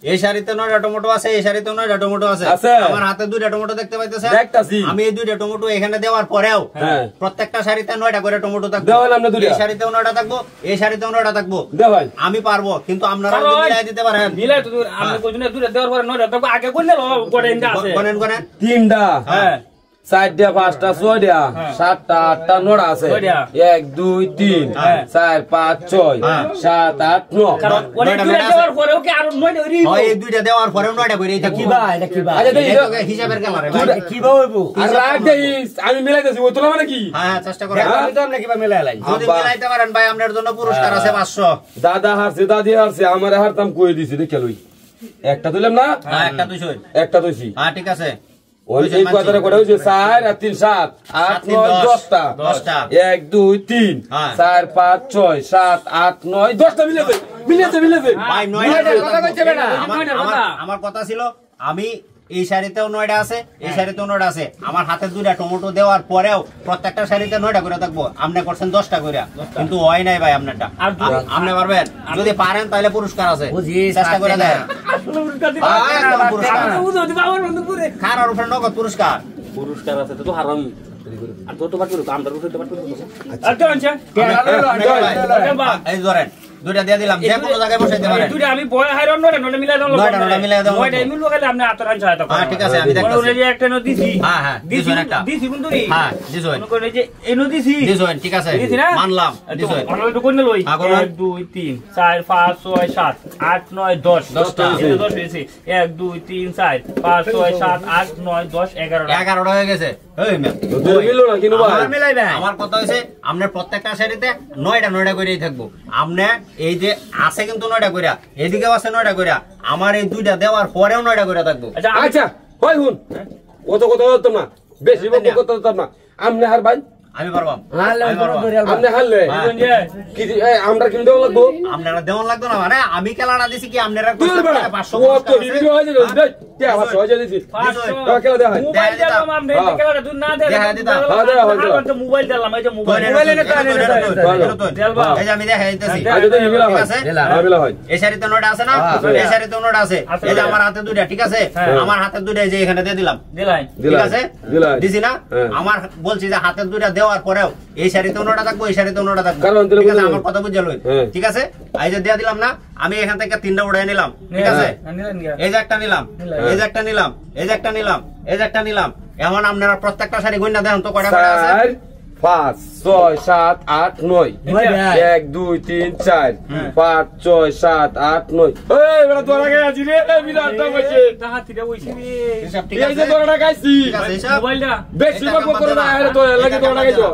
এই শাড়িতে 9টা টমেটো আছে, এই শাড়িতে 9টা টমেটো আছে। আমার হাতে 2টা টমেটো দেখতে পাইতেছেন? আমি এই 2টা টমেটো এখানে দেওয়ার পরেও প্রত্যেকটা শাড়িতে 9টা করে টমেটো থাকবে। এই শাড়িতেও 9টা থাকবো, এই শাড়িতেও 9টা থাকবো। আমি পারবো, কিন্তু আপনারা মিলাই দিতে পারেন। মিলাই তো আপনি কইছেন 2টা দেওয়ার পরে 9টা থাকবে, আগে কইলে গোটা ইন্দা আছে। কোনেন 3টা, 4টা, 5টা, 6টা, 7টা, 8টা, 9টা আছে। 1 2 3 4 5 6 7 8 9। কারণ 2টা দেওয়ার পরেও কি আর 9টা হইরি? হয়, এই 2টা দেওয়ার পরেও 9টা কইরেই থাকবে। এটা কি ভাই? আচ্ছা দেখি হিসাবের কালারে ভাই কি ভাই হইবো? আর রাখ দেই, আমি মিলাইতেছি, ওই তোলা মানে কি? হ্যাঁ, চেষ্টা করেন। আমি তো আপনি কি ভাই মিলাইলাই? যদি মিলাইতে পারেন ভাই, আপনার জন্য পুরস্কার আছে 500। দাদা হারছে, দাদি হারছে, আমারে হারতাম কই দিছি, দেখে লই। একটা দিলাম না? হ্যাঁ, একটা 200। একটা দইছি। হ্যাঁ, ঠিক আছে। ওই এই কথাটা করা হইছে 4 আর 3 7 8 9 10টা 1 2 3 4 5 6 7 8 9 10টা মিলেছে ভাই 9টা কথা কইছে বেটা। আমার কথা ছিল, আমি এই শাড়িতেও 9টা আছে, এই শাড়িতেও 9টা আছে। আমার হাতে 2টা টমেটো দেওয়ার পরেও প্রত্যেকটা শাড়িতে 9টা করে থাকবো। আপনি করছেন 10টা করে, কিন্তু হয় নাই ভাই আপনারটা। আপনি পারবেন? যদি পারেন তাহলে পুরস্কার আছে, চেষ্টা করে দেন। খারার উপরে নগদ পুরস্কার আছে তো হারাম। আর তো বাট করব, আমরা রুটে বাট করব। এই ধরেন 2টা দিয়ে দিলাম, যে কোনো জায়গায় বসাইতে পারেন। 2টা আমি বয় হাইরন 9টা মিলাই দাও। 9টা মিলাই দাও। 9টা মিলবো খালি আপনি আতরান সহায়তা করেন। হ্যাঁ, ঠিক আছে, আমি দেখতাছি। ওরে যে একটা ন দিছি। হ্যাঁ হ্যাঁ, দিছেন একটা। দিছি বন্ধুরি। হ্যাঁ, দিছেন। কোন করে যে এনো দিছি। দিছেন, ঠিক আছে, মানলাম। দিছেন। আমরা একটু কোন লই? 1 2 3 4 5 6 7 8 9 10 10টা হয়েছে। 1 2 3 4 5 6 7 8 9 10 11টা হয়ে গেছে। এই ম্যাম দুই মিললো না কিনো ভাই? আমার কথা হইছে, আপনার প্রত্যেকটা শাড়িতে 9টা করেই থাকবো। আপনি এই যে আছে কিন্তু 9টা কইরা, এদিকেও আছে 9টা কইরা, আমার এই 2টা দেওয়ার পরেও 9টা কইরা থাকবো। আচ্ছা হয় হুন, কত হতো না, বেশি কত হতো না। আমনে হার ভাই? আমি পারবাম। আমনে হারলে কি আমরা কিনে দেওয়া লাগবো? আপনারা দেওয়া লাগতো না, মানে আমি খেলাটা দিছি কি আপনারা 500 কত হিরো হয়ে যাবে ভাই, তে আবার সহজে দিছি। খেলা দেখাই মোবাইল দিলাম আমরা, এই খেলাটা তুই না দে মোবাইল দিলাম, এই যে মোবাইলে না দেলবা, এই যে আমি দেখাই দিতেছি। ঠিক আছে, মিলা হয়। এই শাড়িতে 9টা আছে না? এই শাড়িতে 9টা আছে। এই যে আমার হাতে 2টা, ঠিক আছে, আমার হাতে 2টা এই যে এখানে দিয়ে দিলাম। ঠিক আছে, দিছি না? আমার বলছি যে হাতে 2টা দেওয়ার পরেও এই শাড়িতেও 9টা থাকবো, এই শাড়িতেও 9টা থাকবো। ঠিক আছে, আমার কথা বুঝে লই। ঠিক আছে, এই যে দিয়ে দিলাম না, আমি এখান থেকে 3টা উড়াই নিলাম। ঠিক আছে, এই যে একটা নিলাম, এই যে একটা নিলাম, এই যে একটা নিলাম, এই যে একটা নিলাম। এখন আপনারা প্রত্যেকটা শাড়ি গইনা দেন তো কয়টা করে আছে? 5 6 7 8 9 1 2 3 4 5 6 7 8 9। এই বেটা তোরা কে আছি রে, বিরাটটা কইছে তাহাতিটা কইছি রে। হিসাব ঠিক এই আছে, যে তোরা গাইছি ঠিক আছে, হিসাব মোবাইলটা বেশি বকবক করে না, আরে তো লাগে তোরা গাইছো।